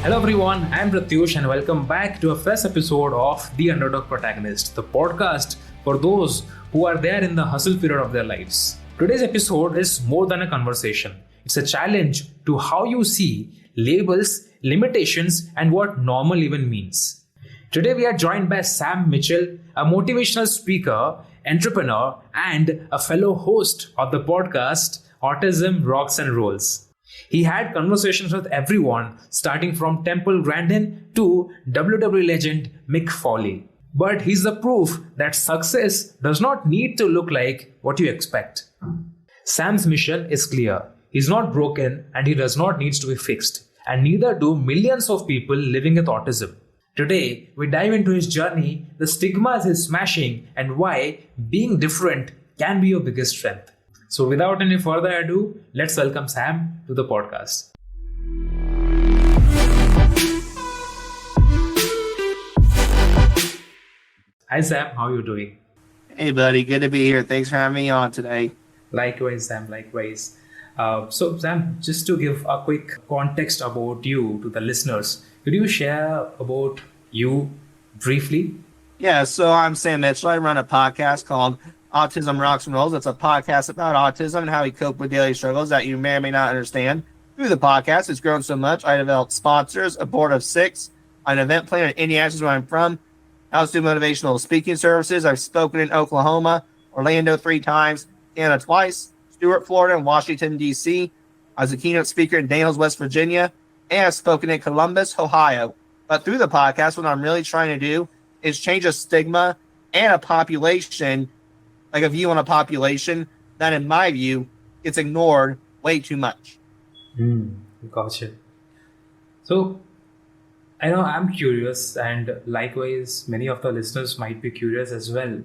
Hello everyone, I'm Pratyush and welcome back to a fresh episode of The Underdog Protagonist, the podcast for those who are there in the hustle period of their lives. Today's episode is more than a conversation. It's a challenge to how you see labels, limitations, and what normal even means. Today we are joined by Sam Mitchell, a motivational speaker, entrepreneur, and a fellow host of the podcast Autism Rocks and Rolls. He had conversations with everyone, starting from Temple Grandin to WWE legend Mick Foley. But he's the proof that success does not need to look like what you expect. Sam's mission is clear. He's not broken and he does not need to be fixed. And neither do millions of people living with autism. Today, we dive into his journey, the stigmas he's smashing, and why being different can be your biggest strength. So without any further ado, let's welcome Sam to the podcast. Hi Sam, how are you doing? Hey buddy, good to be here. Thanks for having me on today. Likewise Sam, likewise. So Sam, just to give a quick context about you to the listeners, could you share about you briefly? Yeah, so I'm Sam Mitchell. I run a podcast called Autism Rocks and Rolls. It's a podcast about autism and how we cope with daily struggles that you may or may not understand. Through the podcast, it's grown so much. I developed sponsors, a board of 6, an event planner in Indianapolis, where I'm from. I also do motivational speaking services. I've spoken in Oklahoma, Orlando 3 times, Canada twice, Stuart, Florida, and Washington, D.C. I was a keynote speaker in Daniels, West Virginia, and I've spoken in Columbus, Ohio. But through the podcast, what I'm really trying to do is change a stigma and a population, like a view on a population that, in my view, gets ignored way too much. Gotcha. So, I know I'm curious, and likewise, many of the listeners might be curious as well.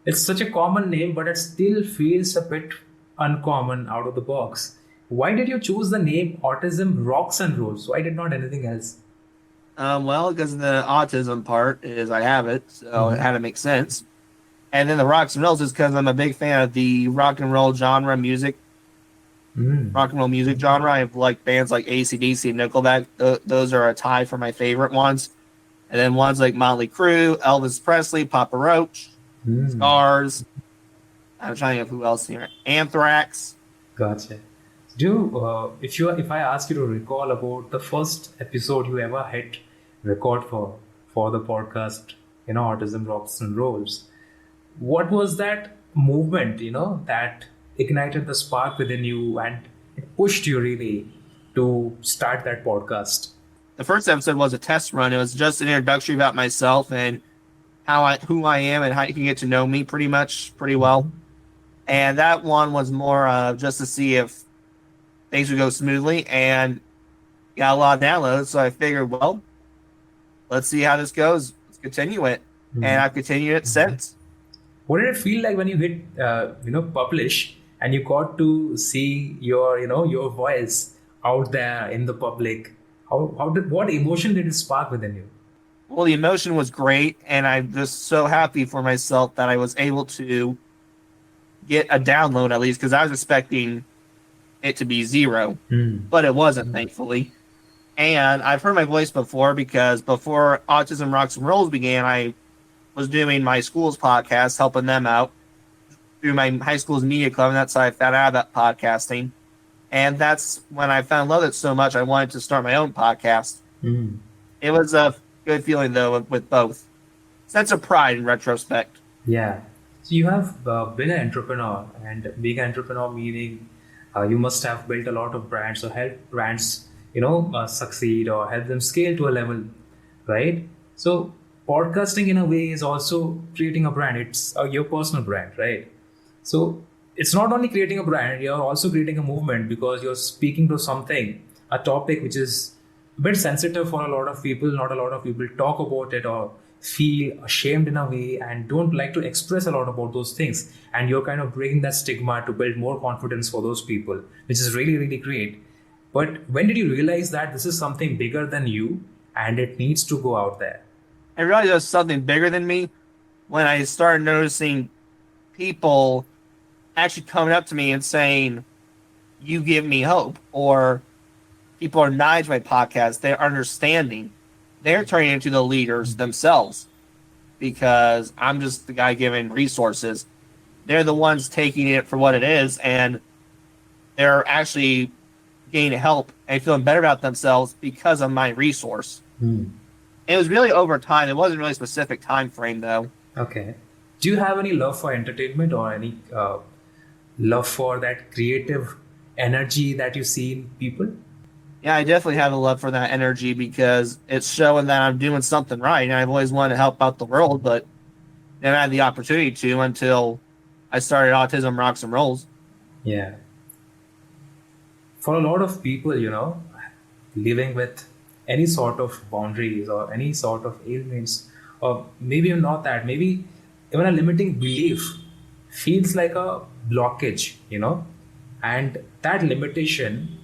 It's such a common name, but it still feels a bit uncommon out of the box. Why did you choose the name Autism Rocks and Rolls? Why did not anything else? Well, because the autism part is I have it, so it had to make sense. And then the Rocks and Rolls is because I'm a big fan of the rock and roll genre music. Rock and roll music genre. I like bands like AC/DC and Nickelback. Those are a tie for my favorite ones. And then ones like Motley Crue, Elvis Presley, Papa Roach, Scars. I'm trying to think of who else here. Anthrax. Gotcha. If I ask you to recall about the first episode you ever hit record for the podcast, Autism Rocks and Rolls, what was that movement, that ignited the spark within you and it pushed you really to start that podcast? The first episode was a test run. It was just an introductory about myself and who I am and how you can get to know me pretty well. And that one was more just to see if things would go smoothly, and got a lot of downloads. So I figured, well, let's see how this goes. Let's continue it. And I've continued it since. What did it feel like when you hit, publish and you got to see your voice out there in the public? What emotion did it spark within you? Well, the emotion was great, and I'm just so happy for myself that I was able to get a download at least, because I was expecting it to be 0, but it wasn't, thankfully. And I've heard my voice before, because before Autism Rocks and Rolls began, I was doing my school's podcast, helping them out through my high school's media club, and that's how I found out about podcasting. And that's when I found love it so much, I wanted to start my own podcast. It was a good feeling, though, with both. Sense of pride in retrospect. Yeah. So you have been an entrepreneur, and being an entrepreneur meaning you must have built a lot of brands or helped brands, succeed or help them scale to a level, right? So podcasting in a way is also creating a brand. It's your personal brand, right? So it's not only creating a brand, you're also creating a movement, because you're speaking to something, a topic which is a bit sensitive for a lot of people. Not a lot of people talk about it or feel ashamed in a way and don't like to express a lot about those things. And you're kind of breaking that stigma to build more confidence for those people, which is really, really great. But when did you realize that this is something bigger than you and it needs to go out there? I realized it was something bigger than me when I started noticing people actually coming up to me and saying, "You give me hope," or people are not my podcast, they're understanding. They're turning into the leaders themselves because I'm just the guy giving resources. They're the ones taking it for what it is, and they're actually getting help and feeling better about themselves because of my resource. It was really over time. It wasn't really a specific time frame, though. Okay. Do you have any love for entertainment or any love for that creative energy that you see in people? Yeah, I definitely have a love for that energy because it's showing that I'm doing something right. And I've always wanted to help out the world, but never had the opportunity to until I started Autism Rocks and Rolls. Yeah. For a lot of people, living with any sort of boundaries or any sort of ailments, or maybe not that, maybe even a limiting belief feels like a blockage, and that limitation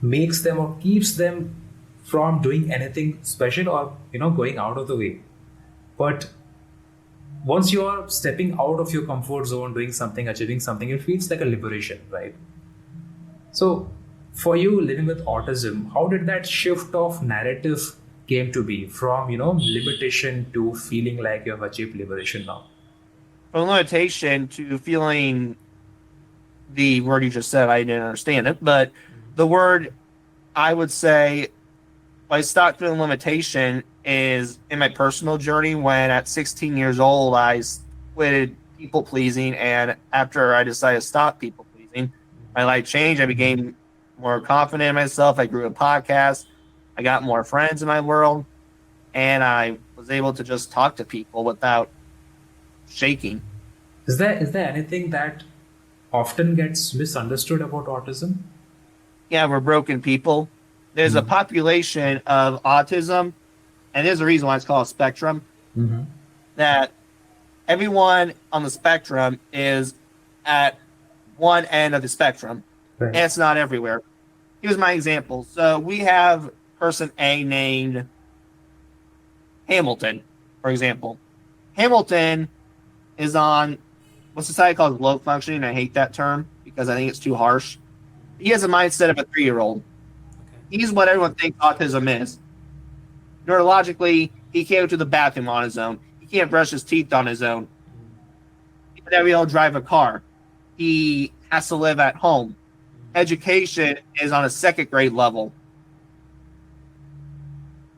makes them or keeps them from doing anything special or going out of the way. But once you are stepping out of your comfort zone, doing something, achieving something, it feels like a liberation, right? So for you living with autism, how did that shift of narrative came to be from limitation to feeling like you have achieved liberation now? From limitation to feeling the word you just said, I didn't understand it, but the word I would say I stopped feeling limitation is in my personal journey when at 16 years old I quit people pleasing, and after I decided to stop people pleasing, my life changed. I became more confident in myself. I grew a podcast. I got more friends in my world, and I was able to just talk to people without shaking. Is there anything that often gets misunderstood about autism? Yeah, we're broken people. There's a population of autism, and there's a reason why it's called a spectrum, that everyone on the spectrum is at one end of the spectrum, and it's not everywhere. Here's my example. So we have person A named Hamilton, for example. Hamilton is on what society calls low functioning. I hate that term because I think it's too harsh. He has a mindset of a 3-year-old. He's what everyone thinks autism is. Neurologically, he can't go to the bathroom on his own. He can't brush his teeth on his own. He can never be able to drive a car. He has to live at home. Education is on a 2nd grade level.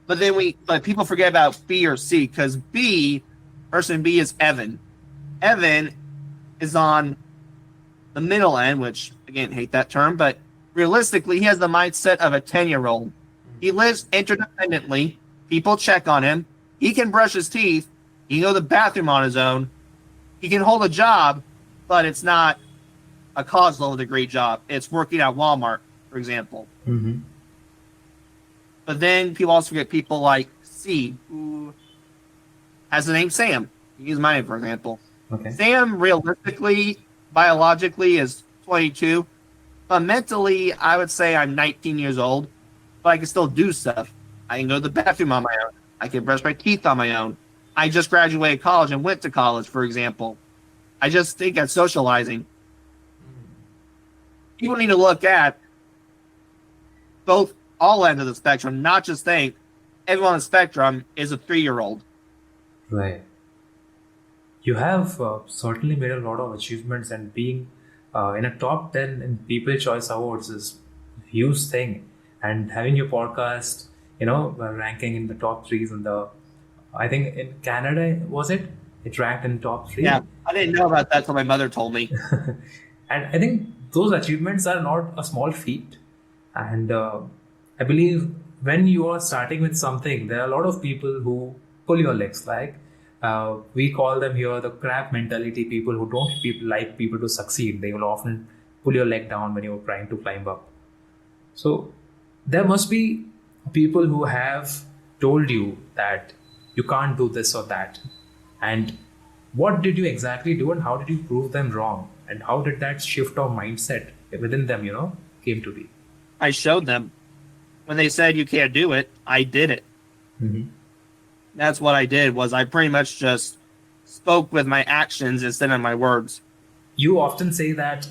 But people forget about B or C, because person B is Evan. Evan is on the middle end, which again, hate that term, but realistically, he has the mindset of a 10-year-old. He lives interdependently. People check on him. He can brush his teeth. He can go to the bathroom on his own. He can hold a job, but it's not a college level degree job. It's working at Walmart, for example. But then people also get people like C, who has the name Sam. Use my name, for example. Okay. Sam, realistically, biologically, is 22. But mentally, I would say I'm 19 years old, but I can still do stuff. I can go to the bathroom on my own. I can brush my teeth on my own. I just graduated college and went to college, for example. I just think at socializing. People need to look at all ends of the spectrum, not just think everyone on the spectrum is a 3-year-old. Right. You have certainly made a lot of achievements, and being in a top 10 in People Choice Awards is a huge thing. And having your podcast, ranking in the top 3s in I think in Canada, was it? It ranked in top 3. Yeah, I didn't know about that until my mother told me. And I think those achievements are not a small feat. And I believe when you are starting with something, there are a lot of people who pull your legs. Like we call them here the crab mentality, people who don't like people to succeed. They will often pull your leg down when you're trying to climb up. So there must be people who have told you that you can't do this or that. And what did you exactly do, and how did you prove them wrong? And how did that shift of mindset within them, came to be? I showed them. When they said you can't do it, I did it. That's what I did. Was I pretty much just spoke with my actions instead of my words. You often say that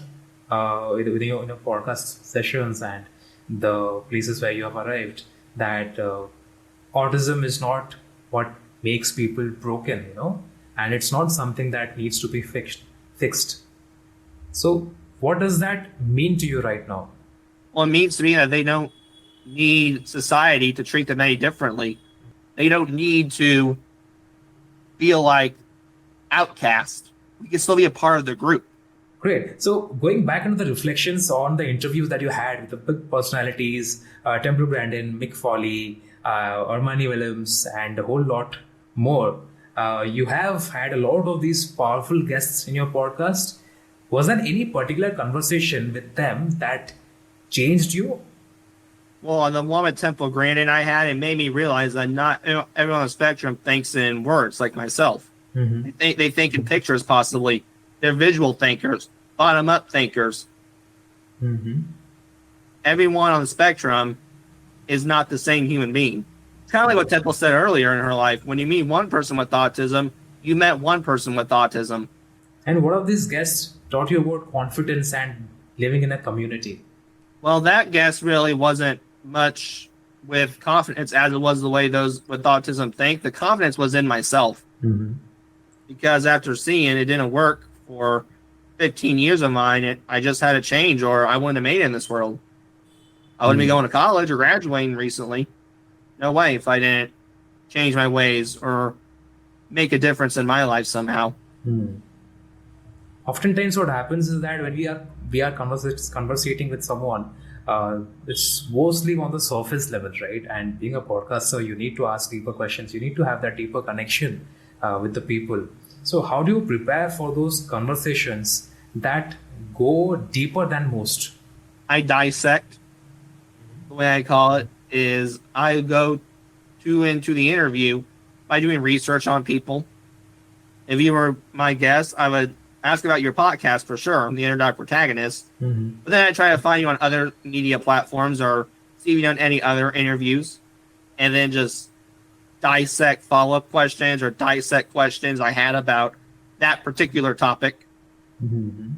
within your podcast sessions, and the places where you have arrived, that autism is not what makes people broken, and it's not something that needs to be fixed. So what does that mean to you right now? Well, it means to me that they don't need society to treat them any differently. They don't need to feel like outcast. We can still be a part of the group. Great. So going back into the reflections on the interviews that you had with the big personalities, Temple Grandin, Mick Foley, Armani Williams, and a whole lot more, you have had a lot of these powerful guests in your podcast. Was there any particular conversation with them that changed you? Well, on the one with Temple Grandin I had, it made me realize that not everyone on the spectrum thinks in words like myself. Mm-hmm. They think in pictures, possibly. They're visual thinkers, bottom-up thinkers. Mm-hmm. Everyone on the spectrum is not the same human being. It's kind of like what Temple said earlier in her life. When you meet one person with autism, you met one person with autism. And what of these guests taught you about confidence and living in a community? Well, that guess really wasn't much with confidence as it was the way those with autism think. The confidence was in myself. Mm-hmm. Because after seeing it didn't work for 15 years of mine, I just had to change or I wouldn't have made it in this world. I wouldn't be going to college or graduating recently. No way if I didn't change my ways or make a difference in my life somehow. Oftentimes what happens is that when we are conversating with someone, it's mostly on the surface level, right? And being a podcaster, you need to ask deeper questions. You need to have that deeper connection with the people. So how do you prepare for those conversations that go deeper than most? I dissect. The way I call it is I go into the interview by doing research on people. If you were my guest, I would ask about your podcast for sure. I'm the underdog protagonist. Mm-hmm. But then I try to find you on other media platforms or see if you've done any other interviews, and then just dissect follow-up questions or dissect questions I had about that particular topic. Mm-hmm.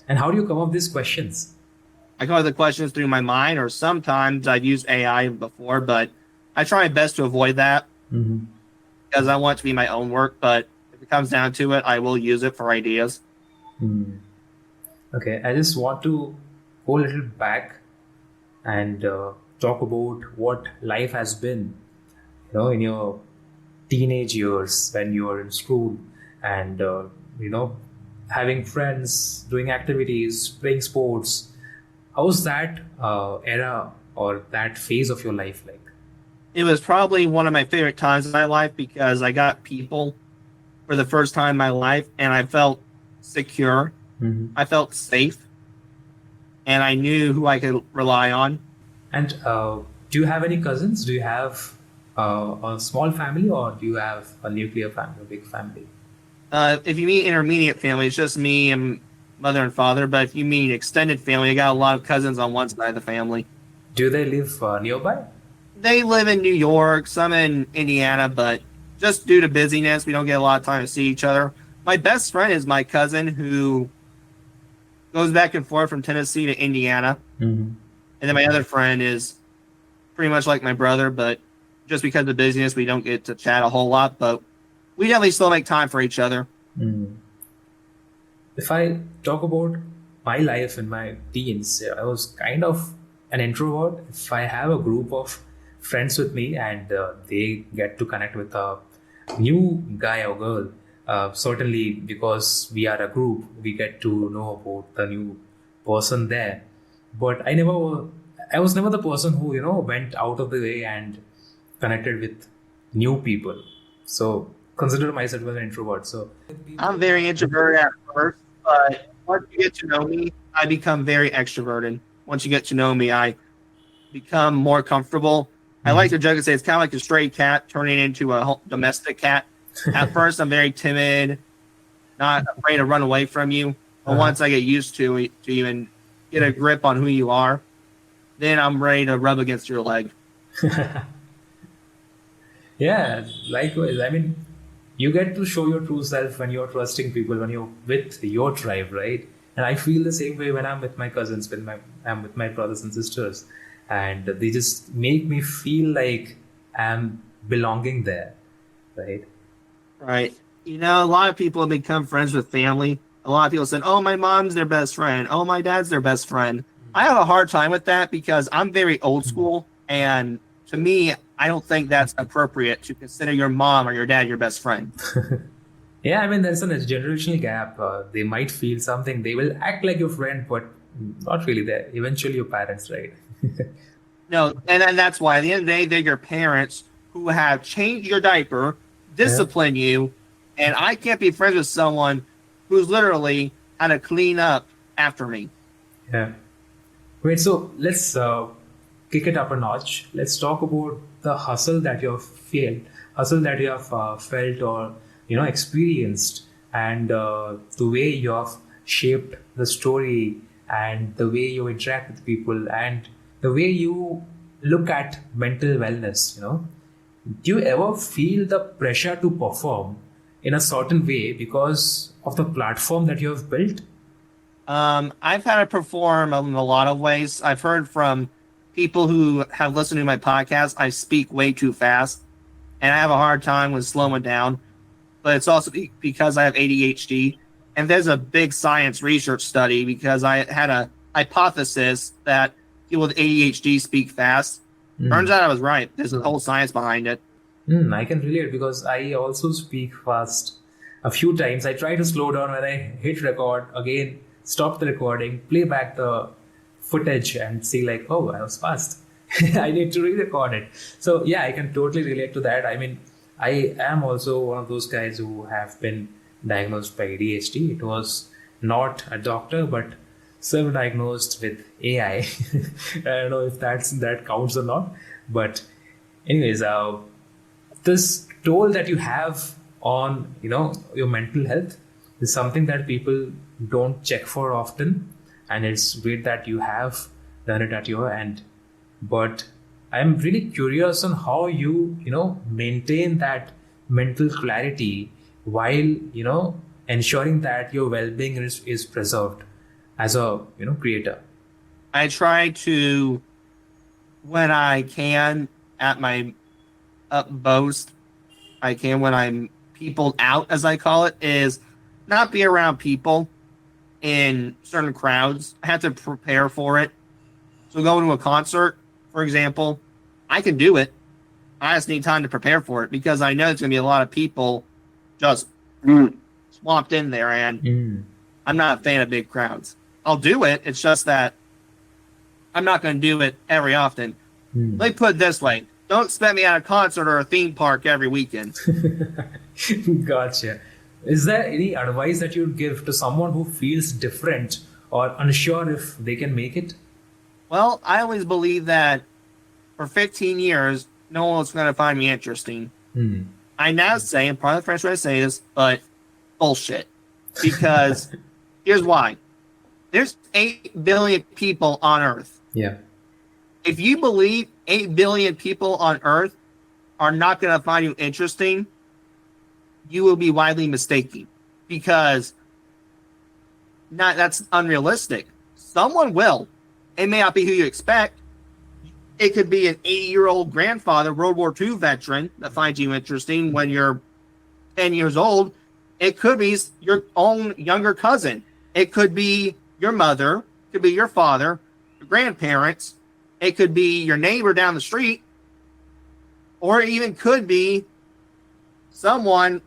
And how do you come up with these questions? I come up with the questions through my mind, or sometimes I've used AI before, but I try my best to avoid that because I want it to be my own work. But if it comes down to it, I will use it for ideas. Okay, I just want to go a little back and talk about what life has been, in your teenage years when you were in school and, having friends, doing activities, playing sports. How was that era or that phase of your life like? It was probably one of my favorite times in my life because I got people for the first time in my life and I felt secure. I felt safe and I knew who I could rely on. And do you have any cousins? Do you have a small family or do you have a nuclear family, a big family? If you mean intermediate family, it's just me and mother and father. But if you mean extended family, I got a lot of cousins on one side of the family. Do they live nearby? They live in New York, some in Indiana, but just due to busyness, we don't get a lot of time to see each other. My best friend is my cousin who goes back and forth from Tennessee to Indiana. And then my other friend is pretty much like my brother, but just because of busyness, we don't get to chat a whole lot, but we definitely still make time for each other. If I talk about my life in my teens, I was kind of an introvert. If I have a group of friends with me and they get to connect with a new guy or girl, certainly because we are a group, we get to know about the new person there. But I was never the person who, went out of the way and connected with new people. So consider myself as an introvert. So I'm very introverted at first, but once you get to know me, I become very extroverted. Once you get to know me, I become more comfortable. I like to joke and say it's kind of like a stray cat turning into a domestic cat. At first, I'm very timid, not afraid to run away from you. But once I get used to you and get a grip on who you are, then I'm ready to rub against your leg. Yeah, likewise. I mean, you get to show your true self when you're trusting people, when you're with your tribe, right? And I feel the same way when I'm with my cousins, when I'm with my brothers and sisters, and they just make me feel like I'm belonging there, right? Right. You know, a lot of people have become friends with family. A lot of people said, "Oh, my mom's their best friend. Oh, my dad's their best friend." I have a hard time with that because I'm very old school, and to me, I don't think that's appropriate to consider your mom or your dad your best friend. Yeah, I mean, there's a generational gap. They might feel something. They will act like your friend, but not really. They're eventually your parents, right? No, and that's why at the end of the day, they're your parents who have changed your diaper, discipline you, and I can't be friends with someone who's literally had to clean up after me. Yeah. Wait, so let's kick it up a notch. Let's talk about the hustle that you have felt or experienced, and the way you have shaped the story, and the way you interact with people, and the way you look at mental wellness. Do you ever feel the pressure to perform in a certain way because of the platform that you have built? I've had to perform in a lot of ways. I've heard from people who have listened to my podcast, I speak way too fast, and I have a hard time with slowing down. But it's also because I have ADHD. And there's a big science research study because I had a hypothesis that people with ADHD speak fast. Turns out I was right. There's a whole science behind it. I can relate because I also speak fast a few times. I try to slow down when I hit record, again, stop the recording, play back the footage and see like, oh, I was fast. I need to re-record it. So yeah, I can totally relate to that. I mean, I am also one of those guys who have been diagnosed by ADHD. It was not a doctor, but self-diagnosed with AI. I don't know if that counts or not. But anyways, this toll that you have on your mental health is something that people don't check for often, and it's great that you have done it at your end. But I'm really curious on how you maintain that mental clarity while ensuring that your well-being is preserved as a creator. I try to, when I can, at my utmost, I can when I'm peopled out, as I call it, is not be around people in certain crowds. I have to prepare for it. So going to a concert, for example, I can do it. I just need time to prepare for it because I know it's going to be a lot of people just swamped in there, and I'm not a fan of big crowds. I'll do it. It's just that I'm not going to do it every often. Let me put it this way. Don't expect me at a concert or a theme park every weekend. Gotcha. Is there any advice that you'd give to someone who feels different or unsure if they can make it? Well, I always believe that for 15 years, no one was going to find me interesting. I now say, and part of the French way I say this, but bullshit. Because here's why. There's 8 billion people on Earth. Yeah. If you believe 8 billion people on Earth are not going to find you interesting, you will be widely mistaken. Because that's unrealistic. Someone will. It may not be who you expect. It could be an 80-year-old grandfather, World War II veteran, that finds you interesting when you're 10 years old. It could be your own younger cousin. It could be your mother. It could be your father, your grandparents. It could be your neighbor down the street. Or it even could be someone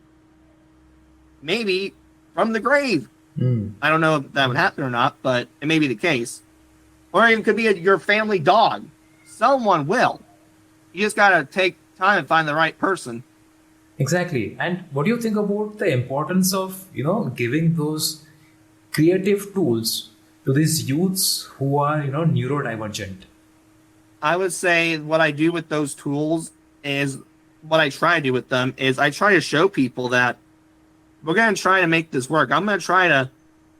maybe from the grave. I don't know if that would happen or not, but it may be the case. Or it even could be your family dog. Someone will. You just got to take time and find the right person. Exactly. And what do you think about the importance of, giving those creative tools to these youths who are, neurodivergent? I would say what I do with those tools is what I try to do with them is I try to show people that we're going to try to make this work. I'm going to try to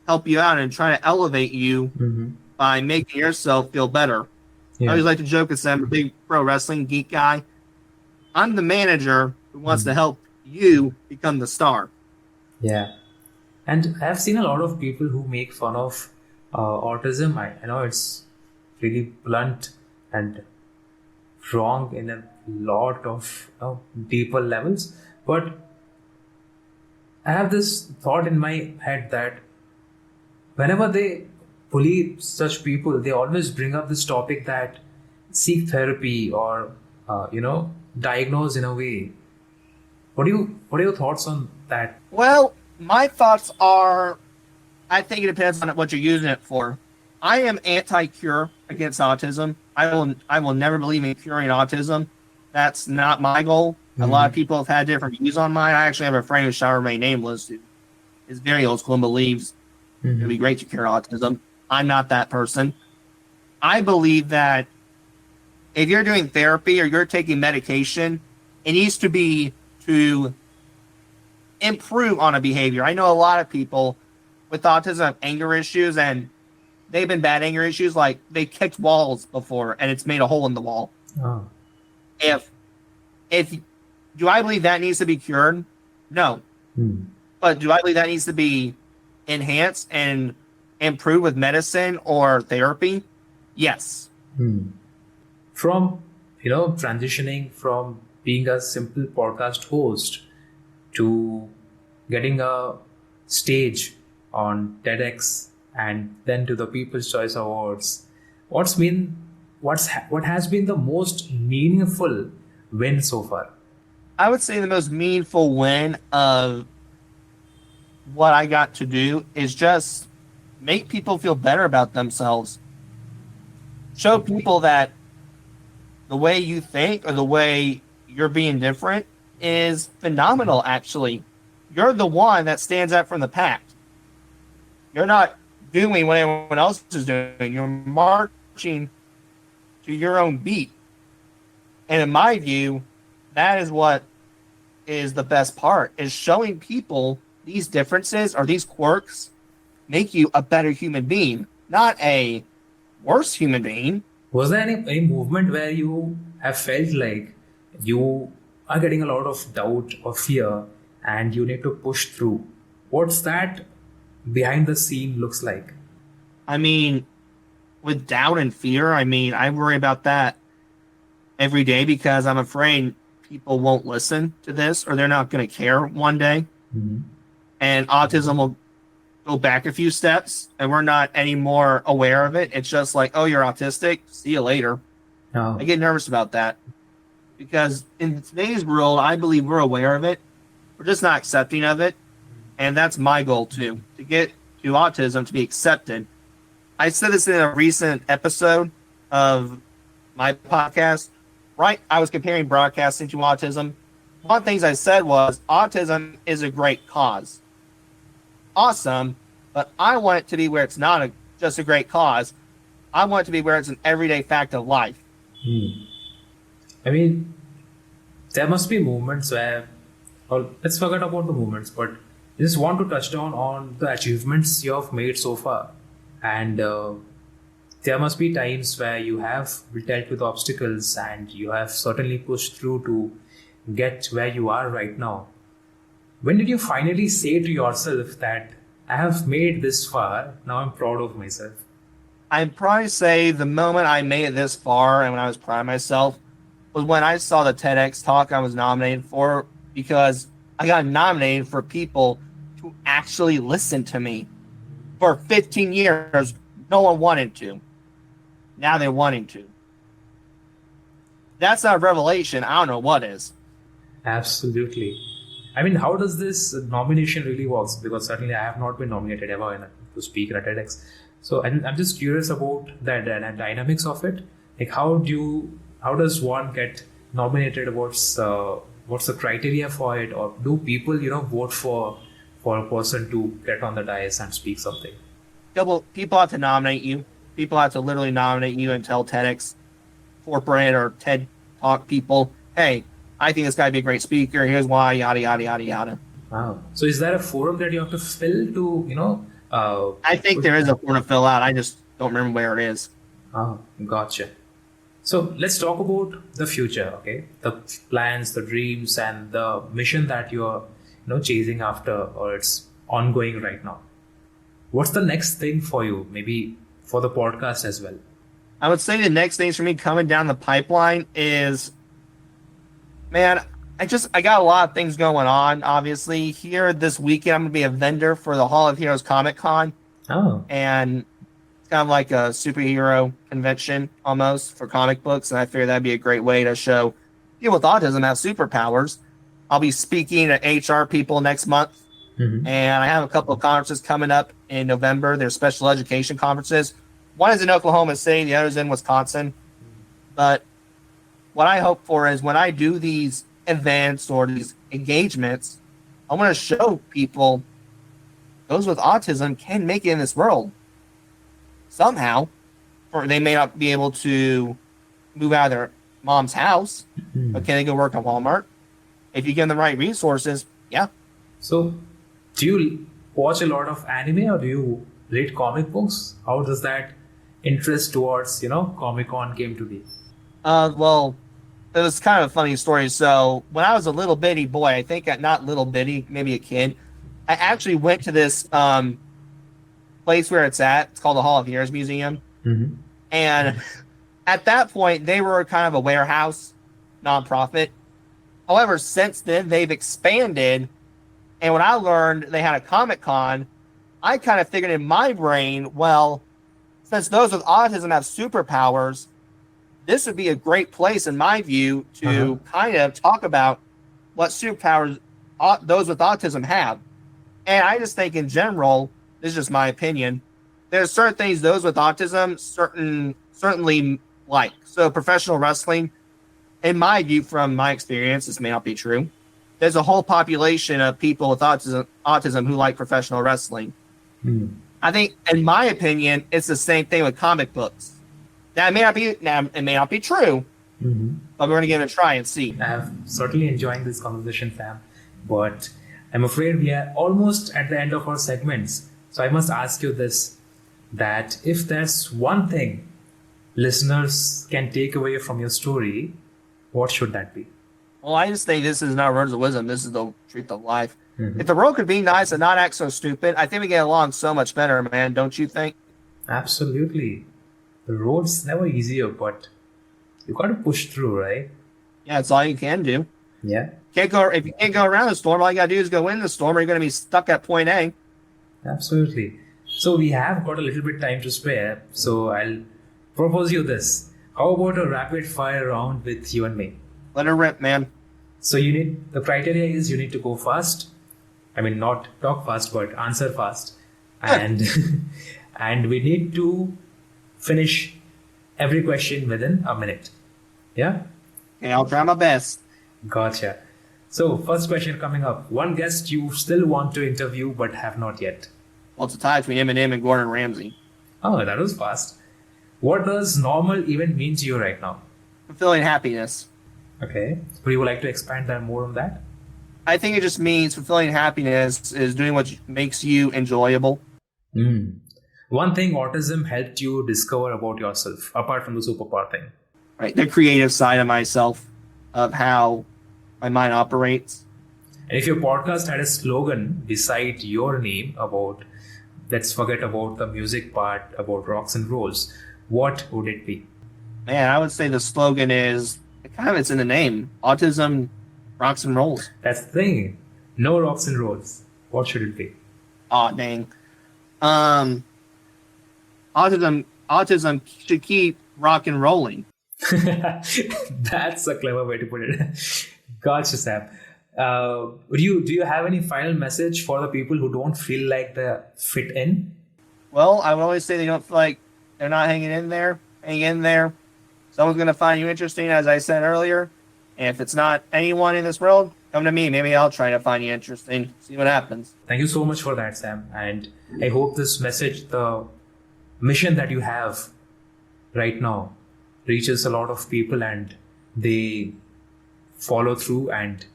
help you out and try to elevate you by making yourself feel better. Yeah. I always like to joke and say I'm a big pro wrestling geek guy. I'm the manager who wants to help you become the star. Yeah. And I've seen a lot of people who make fun of autism. I know it's really blunt and wrong in a lot of deeper levels, but I have this thought in my head that whenever they bully such people, they always bring up this topic that seek therapy or diagnose in a way. What are your thoughts on that? Well, my thoughts are, I think it depends on what you're using it for. I am anti-cure against autism. I will never believe in curing autism. That's not my goal. A lot of people have had different views on mine. I actually have a friend who shall remain nameless who is very old school and believes it would be great to cure autism. I'm not that person. I believe that if you're doing therapy or you're taking medication, it needs to be to improve on a behavior. I know a lot of people with autism have anger issues, and they've been bad anger issues, like they kicked walls before and it's made a hole in the wall. Oh. If do I believe that needs to be cured? No. But do I believe that needs to be enhanced and improved with medicine or therapy? Yes. From transitioning from being a simple podcast host to getting a stage on TEDx and then to the People's Choice Awards, what has been the most meaningful win so far? I would say the most meaningful win of what I got to do is just make people feel better about themselves. Show people that the way you think or the way you're being different is phenomenal, actually. You're the one that stands out from the pack. You're not doing what everyone else is doing. You're marching to your own beat. And in my view, that is what is the best part, is showing people these differences or these quirks make you a better human being, not a worse human being. Was there any movement where you have felt like you are getting a lot of doubt or fear and you need to push through? What's that behind the scene looks like? I mean, with doubt and fear, I worry about that every day because I'm afraid people won't listen to this or they're not going to care one day. And autism will go back a few steps and we're not any more aware of it. It's just like, oh, you're autistic. See you later. I get nervous about that because in today's world, I believe we're aware of it. We're just not accepting of it. And that's my goal too, to get to autism to be accepted. I said this in a recent episode of my podcast, right? I was comparing broadcasting to autism. One of the things I said was autism is a great cause. Awesome, but I want it to be where it's not just a great cause. I want it to be where it's an everyday fact of life. I mean, there must be moments where, well, let's forget about the moments, but I just want to touch down on the achievements you have made so far. And there must be times where you have dealt with obstacles and you have certainly pushed through to get where you are right now. When did you finally say to yourself that I have made this far, now I'm proud of myself? I'd probably say the moment I made it this far and when I was proud of myself was when I saw the TEDx talk I was nominated for, because I got nominated for people to actually listen to me. For 15 years, no one wanted to. Now they're wanting to. That's not a revelation. I don't know what is. Absolutely. I mean, how does this nomination really work? Because certainly I have not been nominated ever to speak at TEDx. So I'm just curious about the dynamics of it. Like, how does one get nominated? What's the criteria for it? Or do people, vote for a person to get on the dais and speak something? People have to nominate you. People have to literally nominate you and tell TEDx corporate or TED Talk people, hey, I think this guy would be a great speaker. Here's why, yada, yada, yada, yada. Wow. So is there a forum that you have to fill to, I think there is a form to fill out. I just don't remember where it is. Oh, gotcha. So let's talk about the future, okay? The plans, the dreams, and the mission that you're, chasing after, or it's ongoing right now. What's the next thing for you? Maybe for the podcast as well. I would say the next things for me coming down the pipeline is, man, I got a lot of things going on. Obviously, here this weekend, I'm going to be a vendor for the Hall of Heroes Comic Con. Oh, And it's kind of like a superhero convention almost for comic books. And I figured that'd be a great way to show people with autism have superpowers. I'll be speaking to HR people next month. mm-hmm. And I have a couple of conferences coming up in November. They're special education conferences. One is in Oklahoma City, the other is in Wisconsin. But what I hope for is when I do these events or these engagements, I want to show people those with autism can make it in this world somehow. Or they may not be able to move out of their mom's house, but can they go work at Walmart? If you give them the right resources, yeah. So, do you watch a lot of anime or do you read comic books? How does that interest towards, Comic-Con came to be? Well, it was kind of a funny story. So when I was a little bitty boy, I think not little bitty, maybe a kid, I actually went to this place where it's at. It's called the Hall of Heroes Museum. Mm-hmm. And at that point, they were kind of a warehouse, nonprofit. However, since then, they've expanded. And when I learned they had a Comic-Con, I kind of figured in my brain, well, since those with autism have superpowers, this would be a great place, in my view, to kind of talk about what superpowers those with autism have. And I just think in general, this is just my opinion, there's certain things those with autism certainly like. So professional wrestling, in my view, from my experience, this may not be true, there's a whole population of people with autism who like professional wrestling. I think, in my opinion, it's the same thing with comic books. Now, it may not be true, but we're going to give it a try and see. I'm certainly enjoying this conversation, Sam, but I'm afraid we are almost at the end of our segments. So I must ask you this, that if there's one thing listeners can take away from your story, what should that be? Well, I just think this is not words of wisdom. This is the truth of life. If the world could be nice and not act so stupid, I think we get along so much better, man. Don't you think? Absolutely. The road's never easier, but you got to push through, right? Yeah, it's all you can do. Yeah. If you can't go around the storm, all you got to do is go in the storm, or you're going to be stuck at point A. Absolutely. So we have got a little bit time to spare, so I'll propose you this. How about a rapid fire round with you and me? Let her rip, man. So the criteria is you need to go fast. I mean, not talk fast, but answer fast. And and we need to finish every question within a minute. Yeah? Okay, I'll try my best. Gotcha. So first question coming up. One guest you still want to interview but have not yet. Well, it's a tie between Eminem and Gordon Ramsay. Oh, that was fast. What does normal even mean to you right now? Fulfilling happiness. Okay. Would you like to expand that more on that? I think it just means fulfilling happiness is doing what makes you enjoyable. One thing autism helped you discover about yourself, apart from the superpower thing. Right, the creative side of myself, of how my mind operates. And if your podcast had a slogan beside your name about, let's forget about the music part, about rocks and rolls, what would it be? Man, I would say the slogan is, it's in the name, Autism Rocks and Rolls. That's the thing. No rocks and rolls. What should it be? Aw, dang. Autism should keep rock and rolling. That's a clever way to put it. Gotcha, Sam. Do you have any final message for the people who don't feel like they fit in? Well, I would always say they don't feel like they're not hanging in there. Hang in there. Someone's going to find you interesting, as I said earlier. And if it's not anyone in this world, come to me. Maybe I'll try to find you interesting. See what happens. Thank you so much for that, Sam. And I hope this message, the mission that you have right now, reaches a lot of people and they follow through and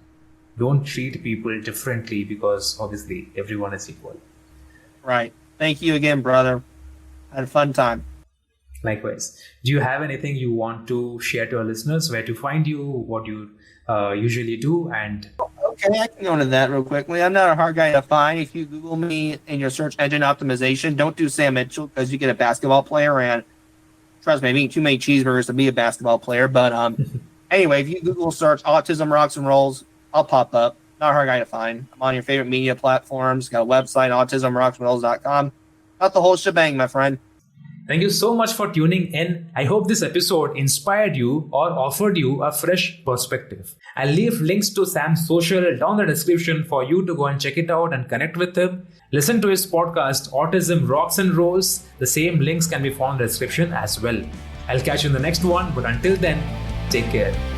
don't treat people differently, because obviously everyone is equal. Right. Thank you again, brother. Had a fun time. Likewise. Do you have anything you want to share to our listeners? Where to find you? What you usually do? And Okay, I can go into that real quickly. I'm not a hard guy to find. If you Google me in your search engine optimization, don't do Sam Mitchell because you get a basketball player, and trust me, I'm eating too many cheeseburgers to be a basketball player. But anyway, if you Google search Autism Rocks and Rolls, I'll pop up. Not a hard guy to find. I'm on your favorite media platforms. Got a website, autismrocksandrolls.com. Got the whole shebang, my friend. Thank you so much for tuning in. I hope this episode inspired you or offered you a fresh perspective. I'll leave links to Sam's social down the description for you to go and check it out and connect with him. Listen to his podcast, Autism Rocks and Rolls. The same links can be found in the description as well. I'll catch you in the next one, but until then, take care.